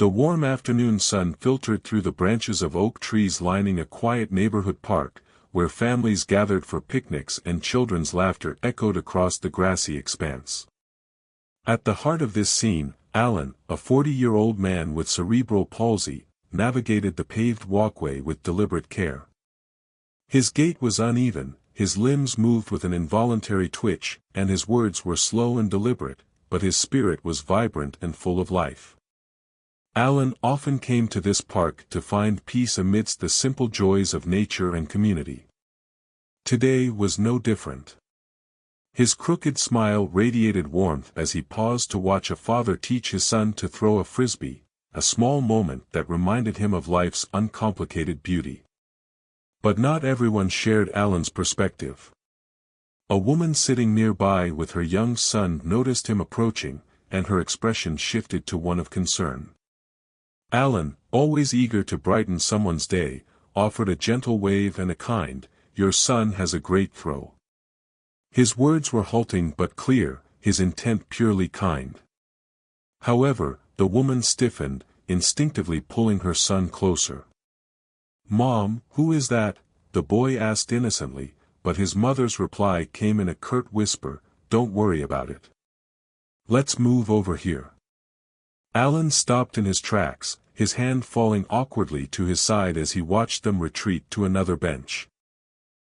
The warm afternoon sun filtered through the branches of oak trees lining a quiet neighborhood park, where families gathered for picnics and children's laughter echoed across the grassy expanse. At the heart of this scene, Alan, a 40-year-old man with cerebral palsy, navigated the paved walkway with deliberate care. His gait was uneven, his limbs moved with an involuntary twitch, and his words were slow and deliberate, but his spirit was vibrant and full of life. Alan often came to this park to find peace amidst the simple joys of nature and community. Today was no different. His crooked smile radiated warmth as he paused to watch a father teach his son to throw a frisbee, a small moment that reminded him of life's uncomplicated beauty. But not everyone shared Alan's perspective. A woman sitting nearby with her young son noticed him approaching, and her expression shifted to one of concern. Alan, always eager to brighten someone's day, offered a gentle wave and a kind, "Your son has a great throw." His words were halting but clear, his intent purely kind. However, the woman stiffened, instinctively pulling her son closer. "Mom, who is that?" the boy asked innocently, but his mother's reply came in a curt whisper, "Don't worry about it. Let's move over here." Alan stopped in his tracks, his hand falling awkwardly to his side as he watched them retreat to another bench.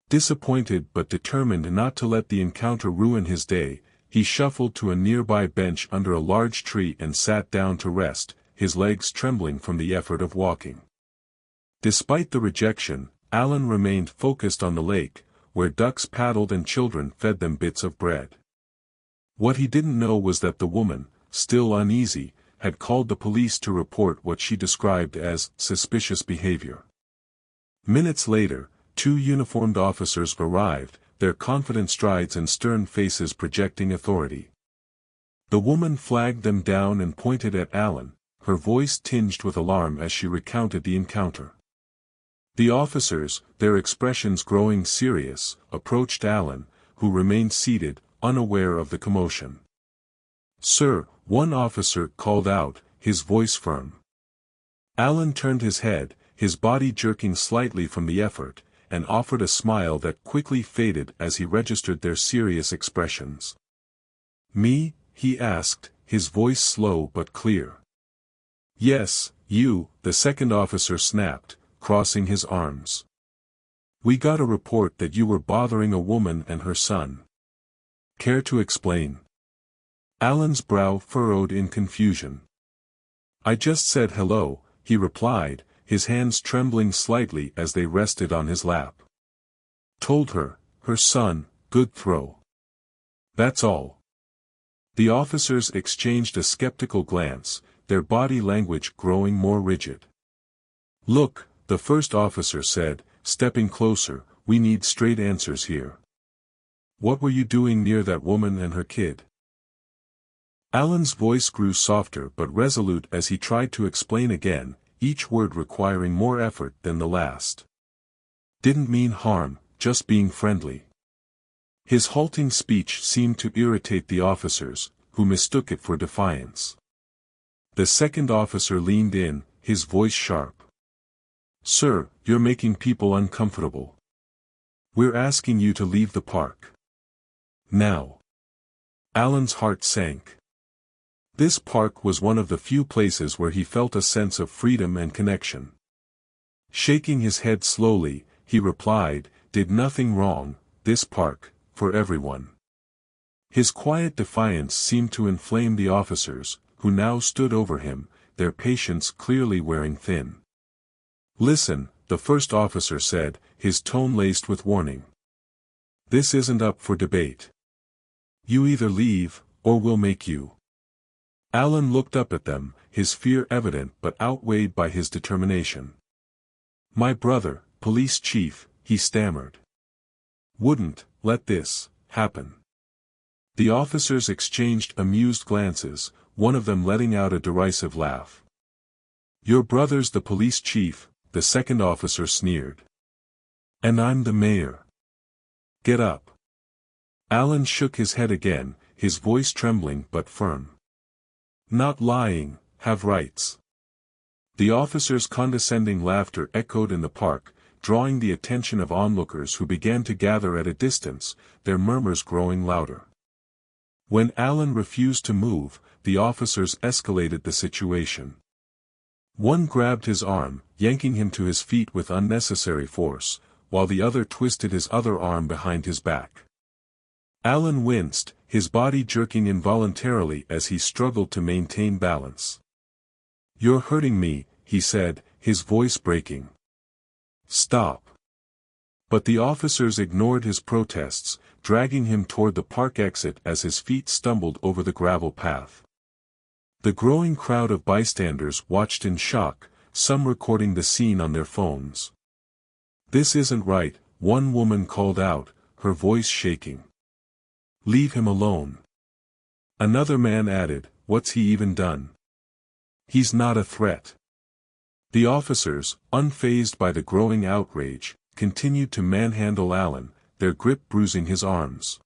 Disappointed but determined not to let the encounter ruin his day, he shuffled to a nearby bench under a large tree and sat down to rest, his legs trembling from the effort of walking. Despite the rejection, Alan remained focused on the lake, where ducks paddled and children fed them bits of bread. What he didn't know was that the woman, still uneasy, had called the police to report what she described as suspicious behavior. Minutes later, 2 uniformed officers arrived, their confident strides and stern faces projecting authority. The woman flagged them down and pointed at Alan, her voice tinged with alarm as she recounted the encounter. The officers, their expressions growing serious, approached Alan, who remained seated, unaware of the commotion. "Sir," one officer called out, his voice firm. Alan turned his head, his body jerking slightly from the effort, and offered a smile that quickly faded as he registered their serious expressions. "Me?" he asked, his voice slow but clear. "Yes, you," the second officer snapped, crossing his arms. "We got a report that you were bothering a woman and her son. Care to explain?" Alan's brow furrowed in confusion. "I just said hello," he replied, his hands trembling slightly as they rested on his lap. "Told her, her son, good throw. That's all." The officers exchanged a skeptical glance, their body language growing more rigid. "Look," the first officer said, stepping closer, "we need straight answers here. What were you doing near that woman and her kid?" Alan's voice grew softer but resolute as he tried to explain again, each word requiring more effort than the last. "Didn't mean harm, just being friendly." His halting speech seemed to irritate the officers, who mistook it for defiance. The second officer leaned in, his voice sharp. "Sir, you're making people uncomfortable. We're asking you to leave the park. Now." Alan's heart sank. This park was one of the few places where he felt a sense of freedom and connection. Shaking his head slowly, he replied, "Did nothing wrong, this park, for everyone." His quiet defiance seemed to inflame the officers, who now stood over him, their patience clearly wearing thin. "Listen," the first officer said, his tone laced with warning. "This isn't up for debate. You either leave, or we'll make you." Alan looked up at them, his fear evident but outweighed by his determination. "My brother, police chief," he stammered. "Wouldn't let this happen." The officers exchanged amused glances, one of them letting out a derisive laugh. "Your brother's the police chief," the second officer sneered. "And I'm the mayor. Get up." Alan shook his head again, his voice trembling but firm. "Not lying, have rights." The officer's condescending laughter echoed in the park, drawing the attention of onlookers who began to gather at a distance, their murmurs growing louder. When Alan refused to move, the officers escalated the situation. One grabbed his arm, yanking him to his feet with unnecessary force, while the other twisted his other arm behind his back. Alan winced, his body jerking involuntarily as he struggled to maintain balance. "You're hurting me," he said, his voice breaking. "Stop." But the officers ignored his protests, dragging him toward the park exit as his feet stumbled over the gravel path. The growing crowd of bystanders watched in shock, some recording the scene on their phones. "This isn't right," one woman called out, her voice shaking. "Leave him alone." Another man added, "What's he even done? He's not a threat." The officers, unfazed by the growing outrage, continued to manhandle Alan, their grip bruising his arms.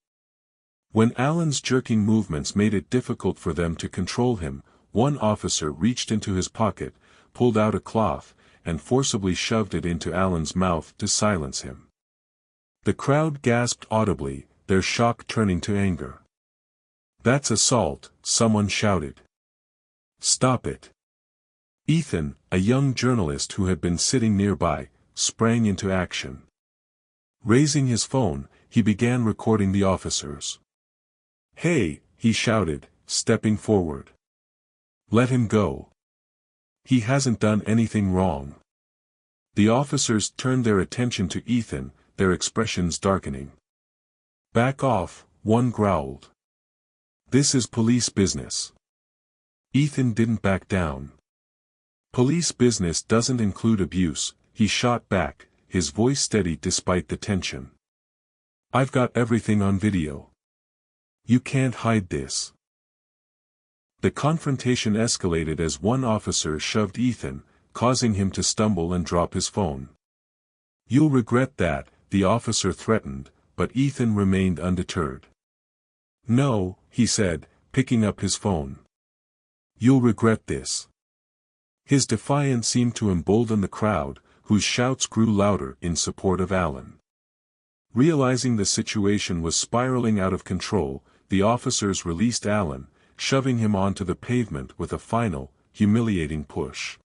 When Alan's jerking movements made it difficult for them to control him, one officer reached into his pocket, pulled out a cloth, and forcibly shoved it into Alan's mouth to silence him. The crowd gasped audibly, their shock turning to anger. "That's assault," someone shouted. "Stop it." Ethan, a young journalist who had been sitting nearby, sprang into action. Raising his phone, he began recording the officers. "Hey," he shouted, stepping forward. "Let him go. He hasn't done anything wrong." The officers turned their attention to Ethan, their expressions darkening. "Back off," one growled. "This is police business." Ethan didn't back down. "Police business doesn't include abuse," he shot back, his voice steady despite the tension. "I've got everything on video. You can't hide this." The confrontation escalated as one officer shoved Ethan, causing him to stumble and drop his phone. "You'll regret that," the officer threatened, but Ethan remained undeterred. "No," he said, picking up his phone. "You'll regret this." His defiance seemed to embolden the crowd, whose shouts grew louder in support of Alan. Realizing the situation was spiraling out of control, the officers released Alan, shoving him onto the pavement with a final, humiliating push.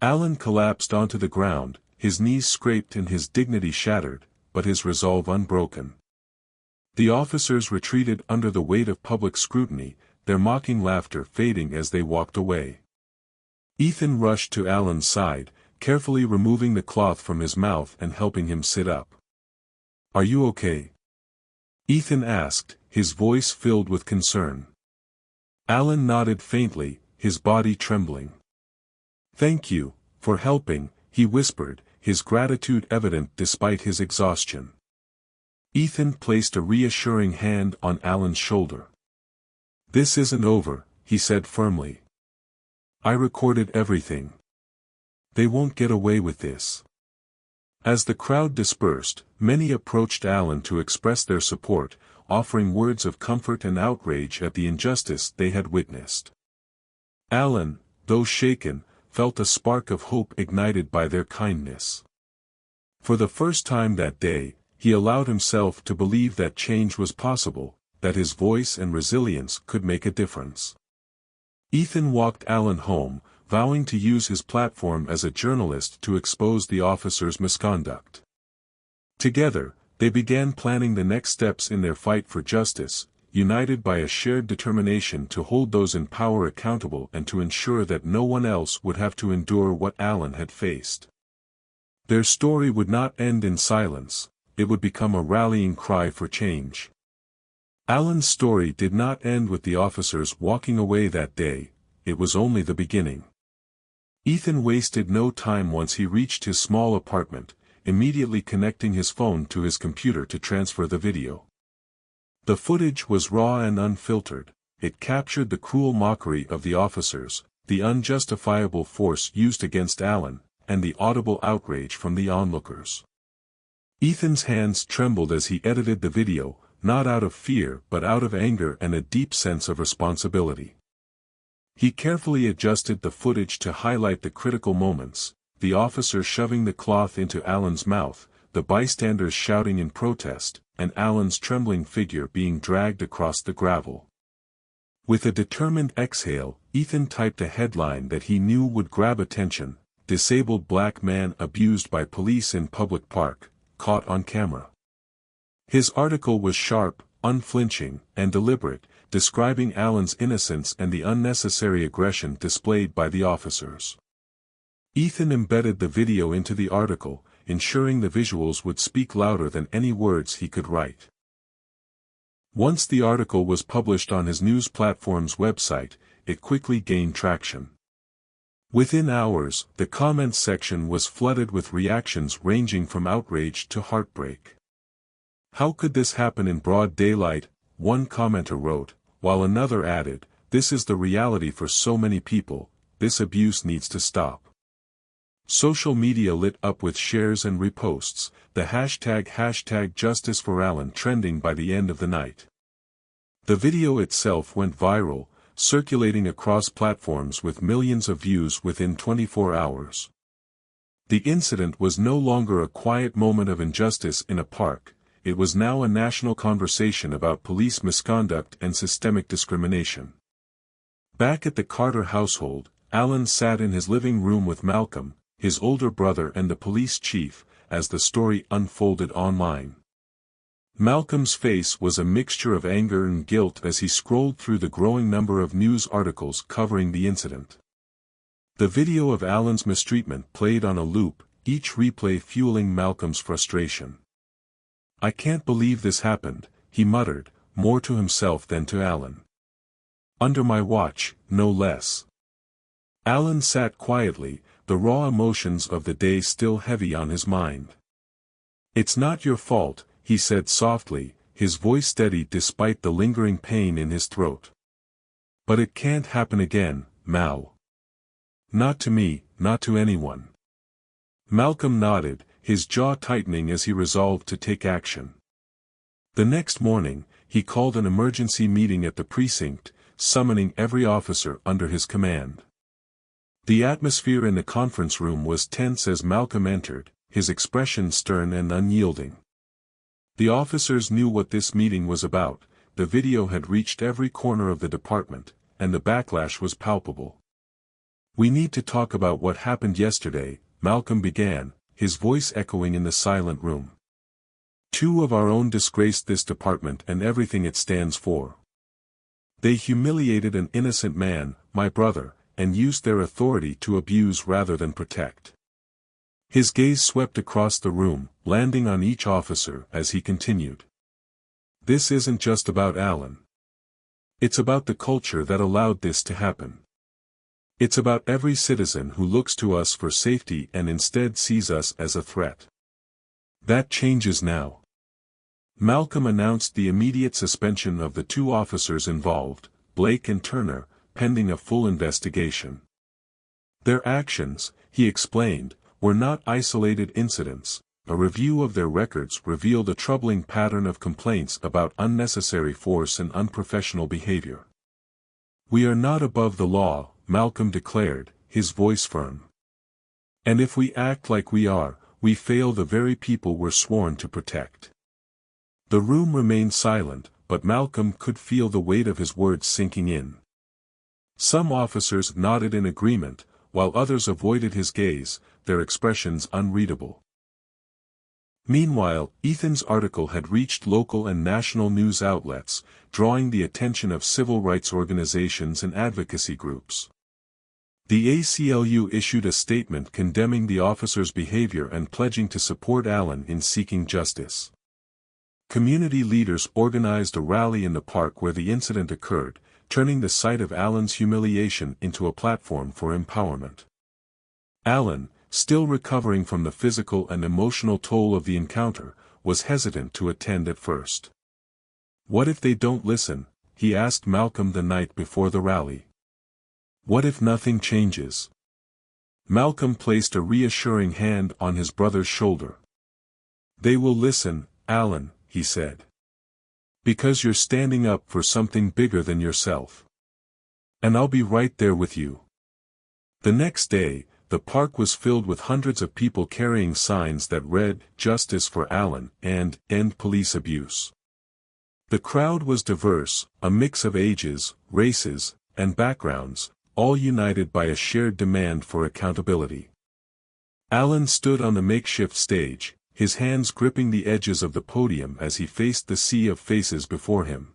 Alan collapsed onto the ground, his knees scraped and his dignity shattered, but his resolve unbroken. The officers retreated under the weight of public scrutiny, their mocking laughter fading as they walked away. Ethan rushed to Alan's side, carefully removing the cloth from his mouth and helping him sit up. "Are you okay?" Ethan asked, his voice filled with concern. Alan nodded faintly, his body trembling. "Thank you for helping," he whispered, his gratitude evident despite his exhaustion. Ethan placed a reassuring hand on Alan's shoulder. "This isn't over," he said firmly. "I recorded everything. They won't get away with this." As the crowd dispersed, many approached Alan to express their support, offering words of comfort and outrage at the injustice they had witnessed. Alan, though shaken, felt a spark of hope ignited by their kindness. For the first time that day, he allowed himself to believe that change was possible, that his voice and resilience could make a difference. Ethan walked Alan home, vowing to use his platform as a journalist to expose the officers' misconduct. Together, they began planning the next steps in their fight for justice, united by a shared determination to hold those in power accountable and to ensure that no one else would have to endure what Alan had faced. Their story would not end in silence, it would become a rallying cry for change. Alan's story did not end with the officers walking away that day, it was only the beginning. Ethan wasted no time once he reached his small apartment, immediately connecting his phone to his computer to transfer the video. The footage was raw and unfiltered, it captured the cruel mockery of the officers, the unjustifiable force used against Alan, and the audible outrage from the onlookers. Ethan's hands trembled as he edited the video, not out of fear but out of anger and a deep sense of responsibility. He carefully adjusted the footage to highlight the critical moments, the officer shoving the cloth into Alan's mouth, the bystanders shouting in protest, and Alan's trembling figure being dragged across the gravel. With a determined exhale, Ethan typed a headline that he knew would grab attention: "Disabled black man abused by police in public park, caught on camera." His article was sharp, unflinching, and deliberate, describing Alan's innocence and the unnecessary aggression displayed by the officers. Ethan embedded the video into the article, ensuring the visuals would speak louder than any words he could write. Once the article was published on his news platform's website, it quickly gained traction. Within hours, the comments section was flooded with reactions ranging from outrage to heartbreak. "How could this happen in broad daylight?" one commenter wrote, while another added, "This is the reality for so many people, this abuse needs to stop." Social media lit up with shares and reposts, the hashtag Justice for Alan trending by the end of the night. The video itself went viral, circulating across platforms with millions of views within 24 hours. The incident was no longer a quiet moment of injustice in a park, it was now a national conversation about police misconduct and systemic discrimination. Back at the Carter household, Alan sat in his living room with Malcolm, his older brother and the police chief, as the story unfolded online. Malcolm's face was a mixture of anger and guilt as he scrolled through the growing number of news articles covering the incident. The video of Alan's mistreatment played on a loop, each replay fueling Malcolm's frustration. "I can't believe this happened," he muttered, more to himself than to Alan. "Under my watch, no less." Alan sat quietly, the raw emotions of the day still heavy on his mind. "It's not your fault," he said softly, his voice steady despite the lingering pain in his throat. "But it can't happen again, Mal. Not to me, not to anyone." Malcolm nodded, his jaw tightening as he resolved to take action. The next morning, he called an emergency meeting at the precinct, summoning every officer under his command. The atmosphere in the conference room was tense as Malcolm entered, his expression stern and unyielding. The officers knew what this meeting was about, the video had reached every corner of the department, and the backlash was palpable. "We need to talk about what happened yesterday," Malcolm began, his voice echoing in the silent room. "Two of our own disgraced this department and everything it stands for. They humiliated an innocent man, my brother, and used their authority to abuse rather than protect." His gaze swept across the room, landing on each officer as he continued. "This isn't just about Alan. It's about the culture that allowed this to happen. It's about every citizen who looks to us for safety and instead sees us as a threat. That changes now." Malcolm announced the immediate suspension of the two officers involved, Blake and Turner, pending a full investigation. Their actions, he explained, were not isolated incidents. A review of their records revealed a troubling pattern of complaints about unnecessary force and unprofessional behavior. "We are not above the law," Malcolm declared, his voice firm. "And if we act like we are, we fail the very people we're sworn to protect." The room remained silent, but Malcolm could feel the weight of his words sinking in. Some officers nodded in agreement, while others avoided his gaze, their expressions unreadable. Meanwhile, Ethan's article had reached local and national news outlets, drawing the attention of civil rights organizations and advocacy groups. The ACLU issued a statement condemning the officer's behavior and pledging to support Alan in seeking justice. Community leaders organized a rally in the park where the incident occurred, turning the site of Alan's humiliation into a platform for empowerment. Alan, still recovering from the physical and emotional toll of the encounter, was hesitant to attend at first. "What if they don't listen?" he asked Malcolm the night before the rally. "What if nothing changes?" Malcolm placed a reassuring hand on his brother's shoulder. "They will listen, Alan," he said. "Because you're standing up for something bigger than yourself. And I'll be right there with you. The next day, the park was filled with hundreds of people carrying signs that read, "Justice for Alan," and "End Police Abuse." The crowd was diverse, a mix of ages, races, and backgrounds, all united by a shared demand for accountability. Alan stood on the makeshift stage, his hands gripping the edges of the podium as he faced the sea of faces before him.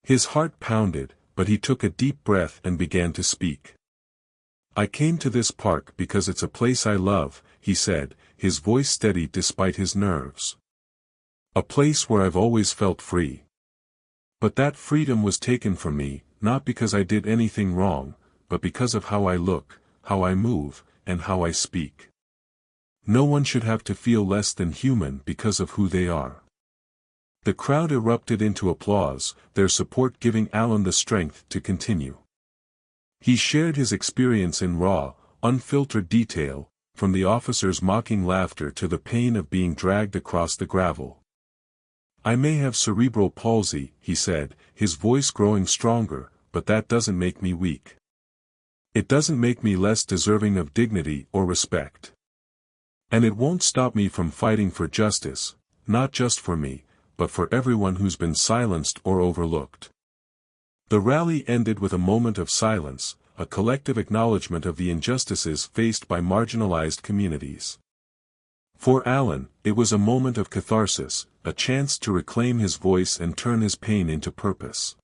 His heart pounded, but he took a deep breath and began to speak. "I came to this park because it's a place I love," he said, his voice steady despite his nerves. "A place where I've always felt free. But that freedom was taken from me, not because I did anything wrong, but because of how I look, how I move, and how I speak. No one should have to feel less than human because of who they are." The crowd erupted into applause, their support giving Alan the strength to continue. He shared his experience in raw, unfiltered detail, from the officers' mocking laughter to the pain of being dragged across the gravel. "I may have cerebral palsy," he said, his voice growing stronger, "but that doesn't make me weak. It doesn't make me less deserving of dignity or respect. And it won't stop me from fighting for justice, not just for me, but for everyone who's been silenced or overlooked." The rally ended with a moment of silence, a collective acknowledgement of the injustices faced by marginalized communities. For Alan, it was a moment of catharsis, a chance to reclaim his voice and turn his pain into purpose.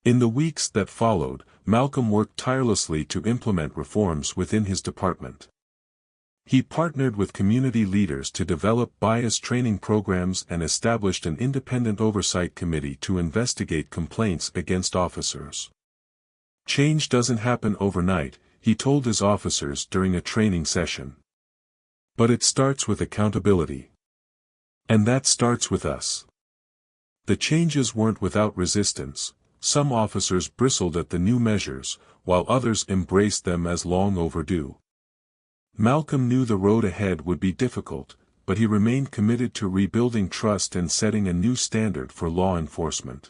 In the weeks that followed, Malcolm worked tirelessly to implement reforms within his department. He partnered with community leaders to develop bias training programs and established an independent oversight committee to investigate complaints against officers. "Change doesn't happen overnight," he told his officers during a training session. "But it starts with accountability. And that starts with us." The changes weren't without resistance. Some officers bristled at the new measures, while others embraced them as long overdue. Malcolm knew the road ahead would be difficult, but he remained committed to rebuilding trust and setting a new standard for law enforcement.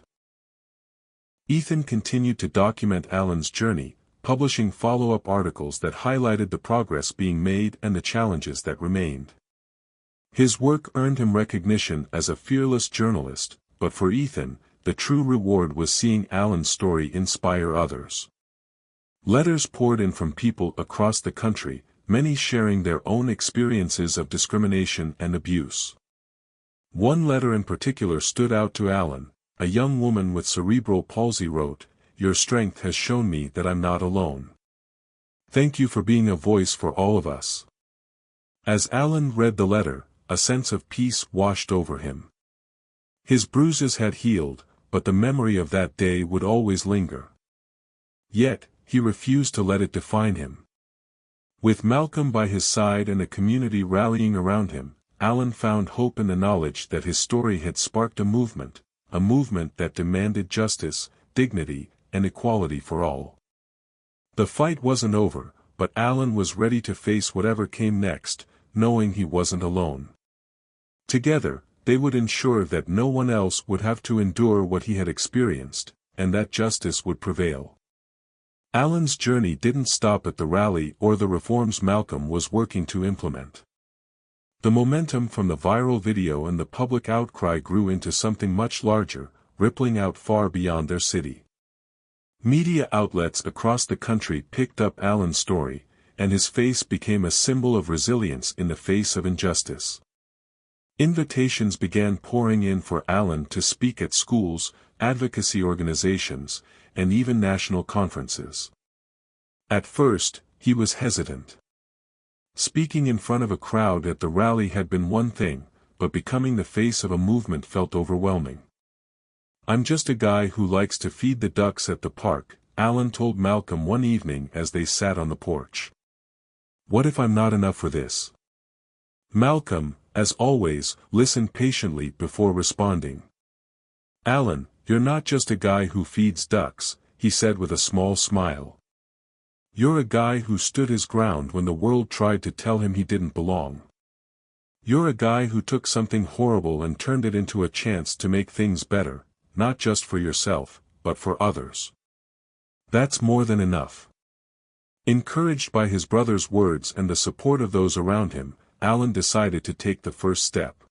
Ethan continued to document Alan's journey, publishing follow-up articles that highlighted the progress being made and the challenges that remained. His work earned him recognition as a fearless journalist, but for Ethan, the true reward was seeing Alan's story inspire others. Letters poured in from people across the country, many sharing their own experiences of discrimination and abuse. One letter in particular stood out to Alan. A young woman with cerebral palsy wrote, "Your strength has shown me that I'm not alone. Thank you for being a voice for all of us." As Alan read the letter, a sense of peace washed over him. His bruises had healed, but the memory of that day would always linger. Yet, he refused to let it define him. With Malcolm by his side and a community rallying around him, Alan found hope in the knowledge that his story had sparked a movement that demanded justice, dignity, and equality for all. The fight wasn't over, but Alan was ready to face whatever came next, knowing he wasn't alone. Together, they would ensure that no one else would have to endure what he had experienced, and that justice would prevail. Alan's journey didn't stop at the rally or the reforms Malcolm was working to implement. The momentum from the viral video and the public outcry grew into something much larger, rippling out far beyond their city. Media outlets across the country picked up Alan's story, and his face became a symbol of resilience in the face of injustice. Invitations began pouring in for Alan to speak at schools, advocacy organizations, and even national conferences. At first, he was hesitant. Speaking in front of a crowd at the rally had been one thing, but becoming the face of a movement felt overwhelming. "I'm just a guy who likes to feed the ducks at the park," Alan told Malcolm one evening as they sat on the porch. "What if I'm not enough for this?" Malcolm, as always, listened patiently before responding. "Alan, you're not just a guy who feeds ducks," he said with a small smile. "You're a guy who stood his ground when the world tried to tell him he didn't belong. You're a guy who took something horrible and turned it into a chance to make things better, not just for yourself, but for others." That's more than enough. Encouraged by his brother's words and the support of those around him, Alan decided to take the first step.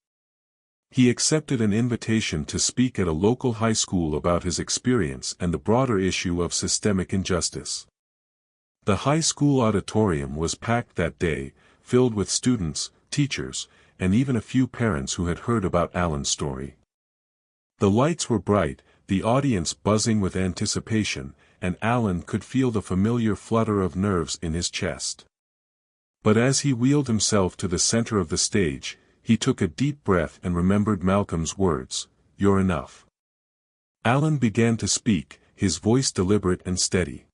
He accepted an invitation to speak at a local high school about his experience and the broader issue of systemic injustice. The high school auditorium was packed that day, filled with students, teachers, and even a few parents who had heard about Alan's story. The lights were bright, the audience buzzing with anticipation, and Alan could feel the familiar flutter of nerves in his chest. But as he wheeled himself to the center of the stage, he took a deep breath and remembered Malcolm's words, "You're enough." Alan began to speak, his voice deliberate and steady.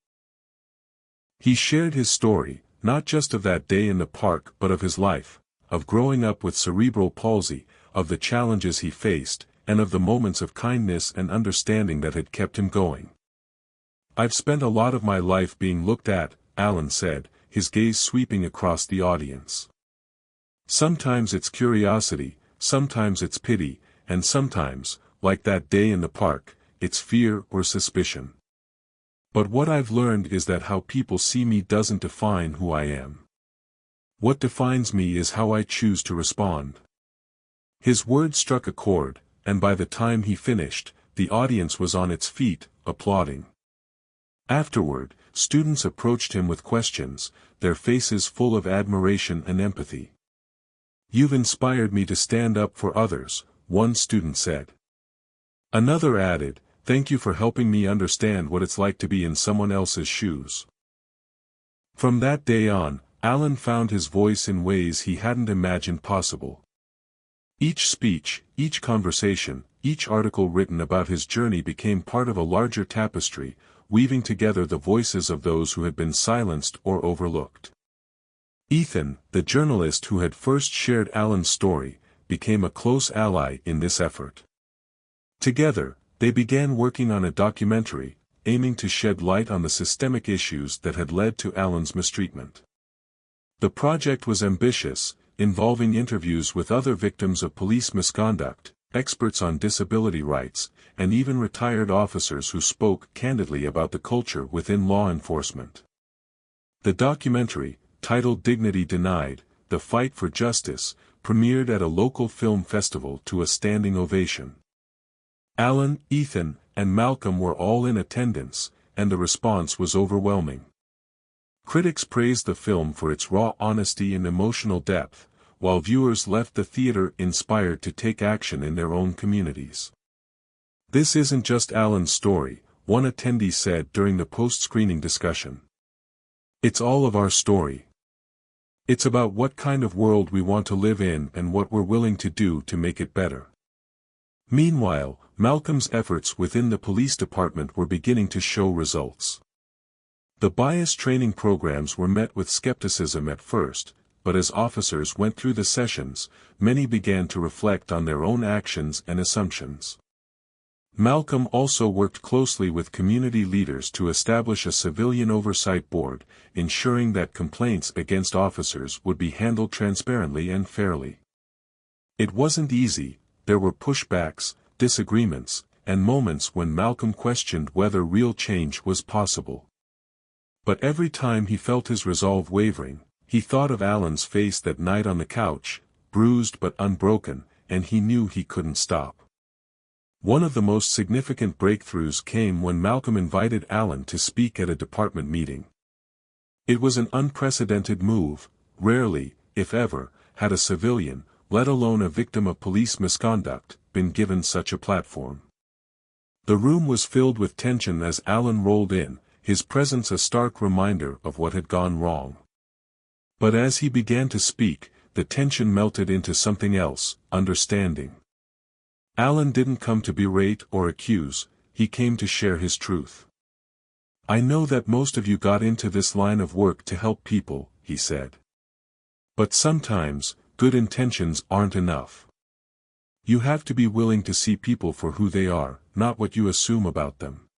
He shared his story, not just of that day in the park but of his life, of growing up with cerebral palsy, of the challenges he faced, and of the moments of kindness and understanding that had kept him going. "I've spent a lot of my life being looked at," Alan said, his gaze sweeping across the audience. "Sometimes it's curiosity, sometimes it's pity, and sometimes, like that day in the park, it's fear or suspicion. But what I've learned is that how people see me doesn't define who I am. What defines me is how I choose to respond." His words struck a chord, and by the time he finished, the audience was on its feet, applauding. Afterward, students approached him with questions, their faces full of admiration and empathy. "You've inspired me to stand up for others," one student said. Another added, "Thank you for helping me understand what it's like to be in someone else's shoes." From that day on, Alan found his voice in ways he hadn't imagined possible. Each speech, each conversation, each article written about his journey became part of a larger tapestry, weaving together the voices of those who had been silenced or overlooked. Ethan, the journalist who had first shared Alan's story, became a close ally in this effort. Together, they began working on a documentary, aiming to shed light on the systemic issues that had led to Alan's mistreatment. The project was ambitious, involving interviews with other victims of police misconduct, experts on disability rights, and even retired officers who spoke candidly about the culture within law enforcement. The documentary, titled Dignity Denied: The Fight for Justice, premiered at a local film festival to a standing ovation. Alan, Ethan, and Malcolm were all in attendance, and the response was overwhelming. Critics praised the film for its raw honesty and emotional depth, while viewers left the theater inspired to take action in their own communities. "This isn't just Alan's story," one attendee said during the post-screening discussion. "It's all of our story. It's about what kind of world we want to live in and what we're willing to do to make it better." Meanwhile, Malcolm's efforts within the police department were beginning to show results. The bias training programs were met with skepticism at first, but as officers went through the sessions, many began to reflect on their own actions and assumptions. Malcolm also worked closely with community leaders to establish a civilian oversight board, ensuring that complaints against officers would be handled transparently and fairly. It wasn't easy. There were pushbacks, disagreements, and moments when Malcolm questioned whether real change was possible. But every time he felt his resolve wavering, he thought of Alan's face that night on the couch, bruised but unbroken, and he knew he couldn't stop. One of the most significant breakthroughs came when Malcolm invited Alan to speak at a department meeting. It was an unprecedented move. Rarely, if ever, had a civilian, let alone a victim of police misconduct, been given such a platform. The room was filled with tension as Alan rolled in, his presence a stark reminder of what had gone wrong. But as he began to speak, the tension melted into something else: understanding. Alan didn't come to berate or accuse, he came to share his truth. "I know that most of you got into this line of work to help people," he said. "But sometimes, good intentions aren't enough. You have to be willing to see people for who they are, not what you assume about them.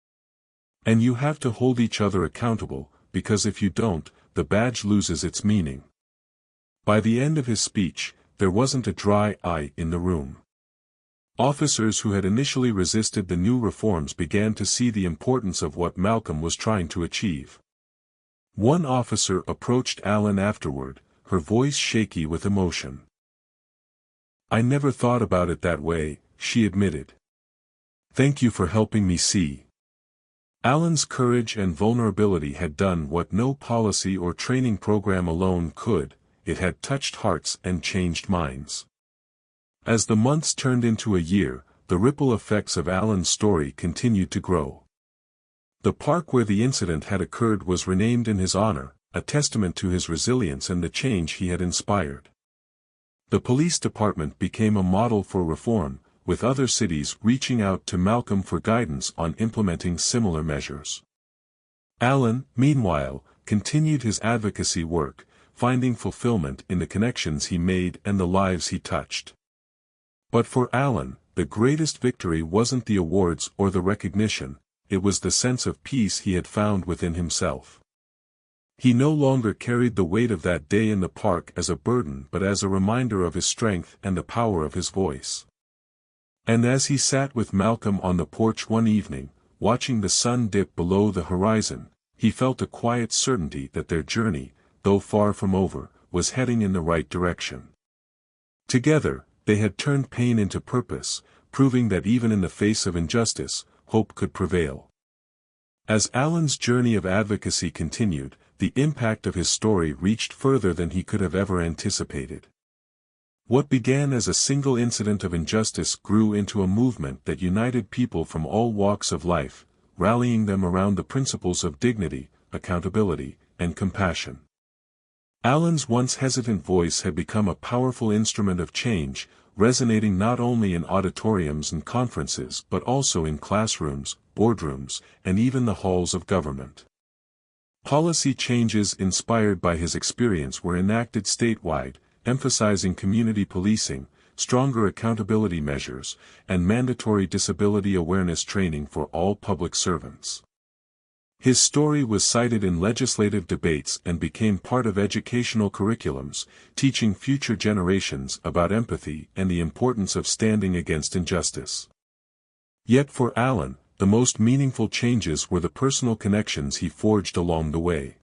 And you have to hold each other accountable, because if you don't, the badge loses its meaning." By the end of his speech, there wasn't a dry eye in the room. Officers who had initially resisted the new reforms began to see the importance of what Malcolm was trying to achieve. One officer approached Alan afterward, her voice shaky with emotion. "I never thought about it that way," she admitted. "Thank you for helping me see." Alan's courage and vulnerability had done what no policy or training program alone could. It had touched hearts and changed minds. As the months turned into a year, the ripple effects of Alan's story continued to grow. The park where the incident had occurred was renamed in his honor, a testament to his resilience and the change he had inspired. The police department became a model for reform, with other cities reaching out to Malcolm for guidance on implementing similar measures. Alan, meanwhile, continued his advocacy work, finding fulfillment in the connections he made and the lives he touched. But for Alan, the greatest victory wasn't the awards or the recognition, it was the sense of peace he had found within himself. He no longer carried the weight of that day in the park as a burden but as a reminder of his strength and the power of his voice. And as he sat with Malcolm on the porch one evening, watching the sun dip below the horizon, he felt a quiet certainty that their journey, though far from over, was heading in the right direction. Together, they had turned pain into purpose, proving that even in the face of injustice, hope could prevail. As Alan's journey of advocacy continued, the impact of his story reached further than he could have ever anticipated. What began as a single incident of injustice grew into a movement that united people from all walks of life, rallying them around the principles of dignity, accountability, and compassion. Alan's once hesitant voice had become a powerful instrument of change, resonating not only in auditoriums and conferences but also in classrooms, boardrooms, and even the halls of government. Policy changes inspired by his experience were enacted statewide, emphasizing community policing, stronger accountability measures, and mandatory disability awareness training for all public servants. His story was cited in legislative debates and became part of educational curriculums, teaching future generations about empathy and the importance of standing against injustice. Yet for Alan, the most meaningful changes were the personal connections he forged along the way.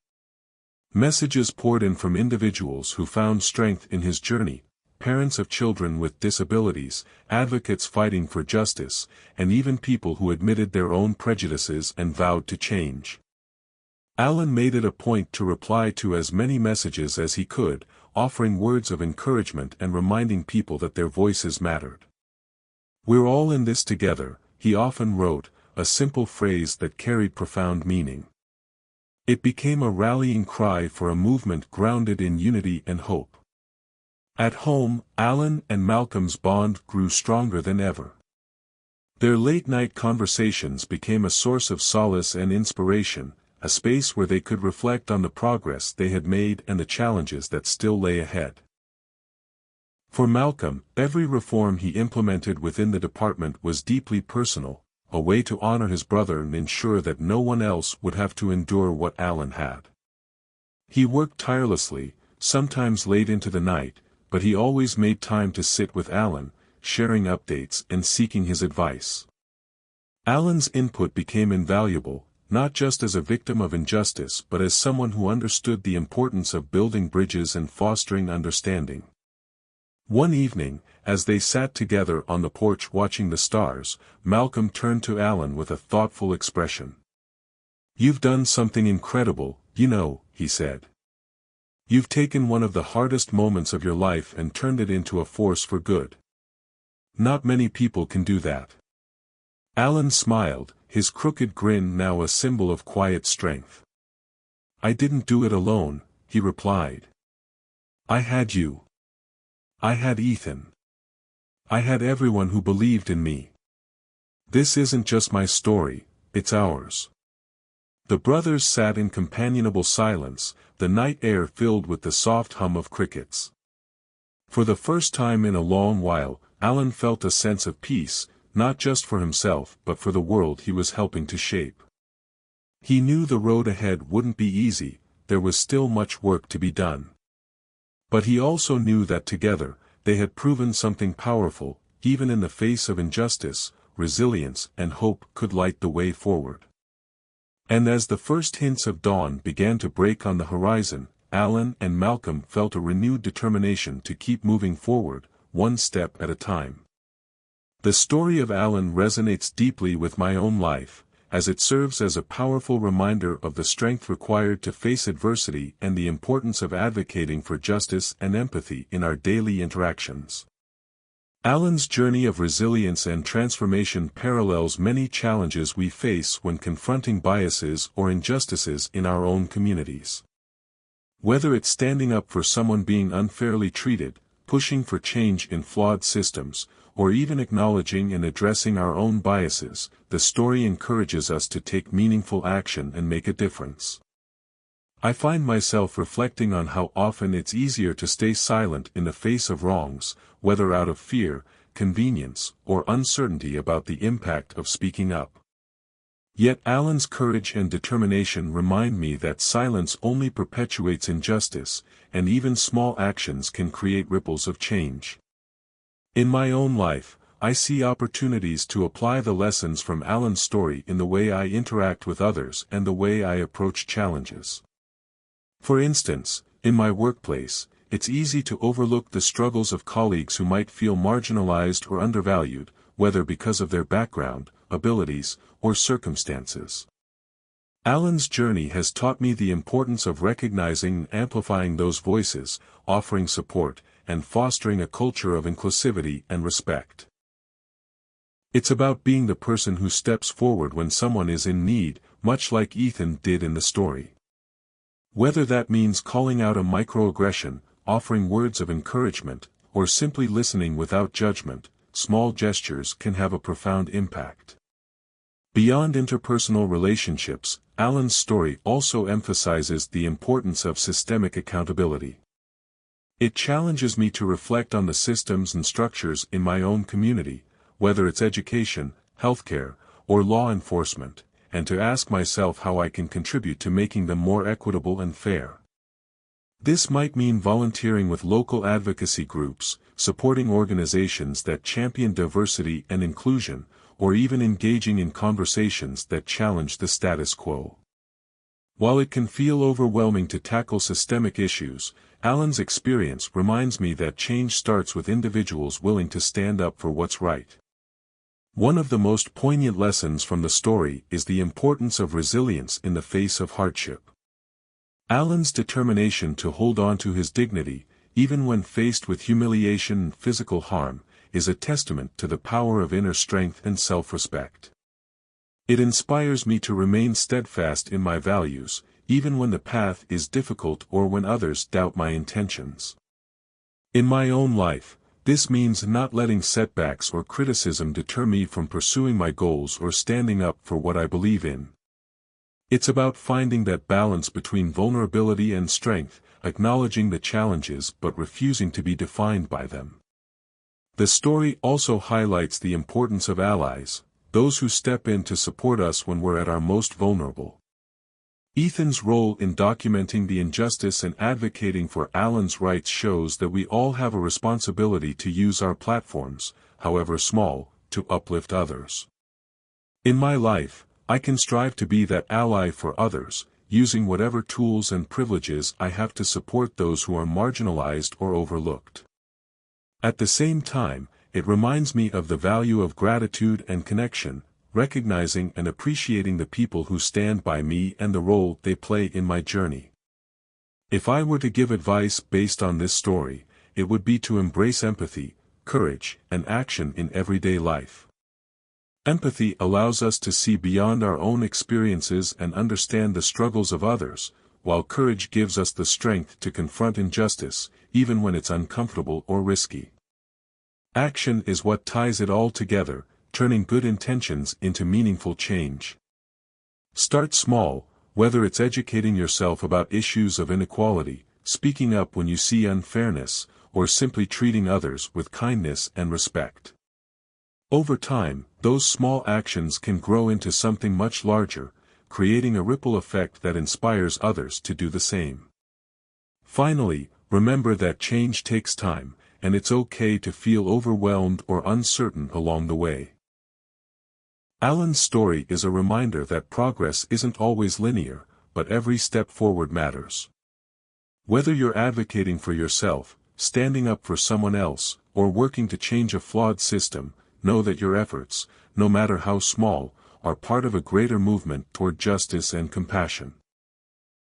Messages poured in from individuals who found strength in his journey, parents of children with disabilities, advocates fighting for justice, and even people who admitted their own prejudices and vowed to change. Alan made it a point to reply to as many messages as he could, offering words of encouragement and reminding people that their voices mattered. "We're all in this together," he often wrote, a simple phrase that carried profound meaning. It became a rallying cry for a movement grounded in unity and hope. At home, Alan and Malcolm's bond grew stronger than ever. Their late-night conversations became a source of solace and inspiration, a space where they could reflect on the progress they had made and the challenges that still lay ahead. For Malcolm, every reform he implemented within the department was deeply personal, a way to honor his brother and ensure that no one else would have to endure what Alan had. He worked tirelessly, sometimes late into the night, but he always made time to sit with Alan, sharing updates and seeking his advice. Alan's input became invaluable, not just as a victim of injustice but as someone who understood the importance of building bridges and fostering understanding. One evening, as they sat together on the porch watching the stars, Malcolm turned to Alan with a thoughtful expression. "You've done something incredible, you know," he said. "You've taken one of the hardest moments of your life and turned it into a force for good. Not many people can do that." Alan smiled, his crooked grin now a symbol of quiet strength. "I didn't do it alone," he replied. "I had you. I had Ethan. I had everyone who believed in me. This isn't just my story, it's ours." The brothers sat in companionable silence, the night air filled with the soft hum of crickets. For the first time in a long while, Alan felt a sense of peace, not just for himself but for the world he was helping to shape. He knew the road ahead wouldn't be easy, there was still much work to be done. But he also knew that together, they had proven something powerful, even in the face of injustice, resilience and hope could light the way forward. And as the first hints of dawn began to break on the horizon, Alan and Malcolm felt a renewed determination to keep moving forward, one step at a time. The story of Alan resonates deeply with my own life, as it serves as a powerful reminder of the strength required to face adversity and the importance of advocating for justice and empathy in our daily interactions. Alan's journey of resilience and transformation parallels many challenges we face when confronting biases or injustices in our own communities. Whether it's standing up for someone being unfairly treated, pushing for change in flawed systems, or even acknowledging and addressing our own biases, the story encourages us to take meaningful action and make a difference. I find myself reflecting on how often it's easier to stay silent in the face of wrongs, whether out of fear, convenience, or uncertainty about the impact of speaking up. Yet Alan's courage and determination remind me that silence only perpetuates injustice, and even small actions can create ripples of change. In my own life, I see opportunities to apply the lessons from Alan's story in the way I interact with others and the way I approach challenges. For instance, in my workplace, it's easy to overlook the struggles of colleagues who might feel marginalized or undervalued, whether because of their background, abilities, or circumstances. Alan's journey has taught me the importance of recognizing and amplifying those voices, offering support, and fostering a culture of inclusivity and respect. It's about being the person who steps forward when someone is in need, much like Ethan did in the story. Whether that means calling out a microaggression, offering words of encouragement, or simply listening without judgment, small gestures can have a profound impact. Beyond interpersonal relationships, Alan's story also emphasizes the importance of systemic accountability. It challenges me to reflect on the systems and structures in my own community, whether it's education, healthcare, or law enforcement, and to ask myself how I can contribute to making them more equitable and fair. This might mean volunteering with local advocacy groups, supporting organizations that champion diversity and inclusion, or even engaging in conversations that challenge the status quo. While it can feel overwhelming to tackle systemic issues, Alan's experience reminds me that change starts with individuals willing to stand up for what's right. One of the most poignant lessons from the story is the importance of resilience in the face of hardship. Alan's determination to hold on to his dignity, even when faced with humiliation and physical harm, is a testament to the power of inner strength and self-respect. It inspires me to remain steadfast in my values, even when the path is difficult or when others doubt my intentions. In my own life, this means not letting setbacks or criticism deter me from pursuing my goals or standing up for what I believe in. It's about finding that balance between vulnerability and strength, acknowledging the challenges but refusing to be defined by them. The story also highlights the importance of allies, those who step in to support us when we're at our most vulnerable. Ethan's role in documenting the injustice and advocating for Alan's rights shows that we all have a responsibility to use our platforms, however small, to uplift others. In my life, I can strive to be that ally for others, using whatever tools and privileges I have to support those who are marginalized or overlooked. At the same time, it reminds me of the value of gratitude and connection, recognizing and appreciating the people who stand by me and the role they play in my journey. If I were to give advice based on this story, it would be to embrace empathy, courage, and action in everyday life. Empathy allows us to see beyond our own experiences and understand the struggles of others, while courage gives us the strength to confront injustice, even when it's uncomfortable or risky. Action is what ties it all together, turning good intentions into meaningful change. Start small, whether it's educating yourself about issues of inequality, speaking up when you see unfairness, or simply treating others with kindness and respect. Over time, those small actions can grow into something much larger, creating a ripple effect that inspires others to do the same. Finally, remember that change takes time, and it's okay to feel overwhelmed or uncertain along the way. Alan's story is a reminder that progress isn't always linear, but every step forward matters. Whether you're advocating for yourself, standing up for someone else, or working to change a flawed system, know that your efforts, no matter how small, are part of a greater movement toward justice and compassion.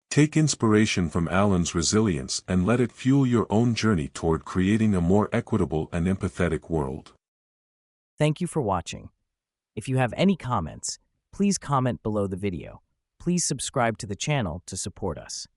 Take inspiration from Alan's resilience and let it fuel your own journey toward creating a more equitable and empathetic world. Thank you for watching. If you have any comments, please comment below the video. Please subscribe to the channel to support us.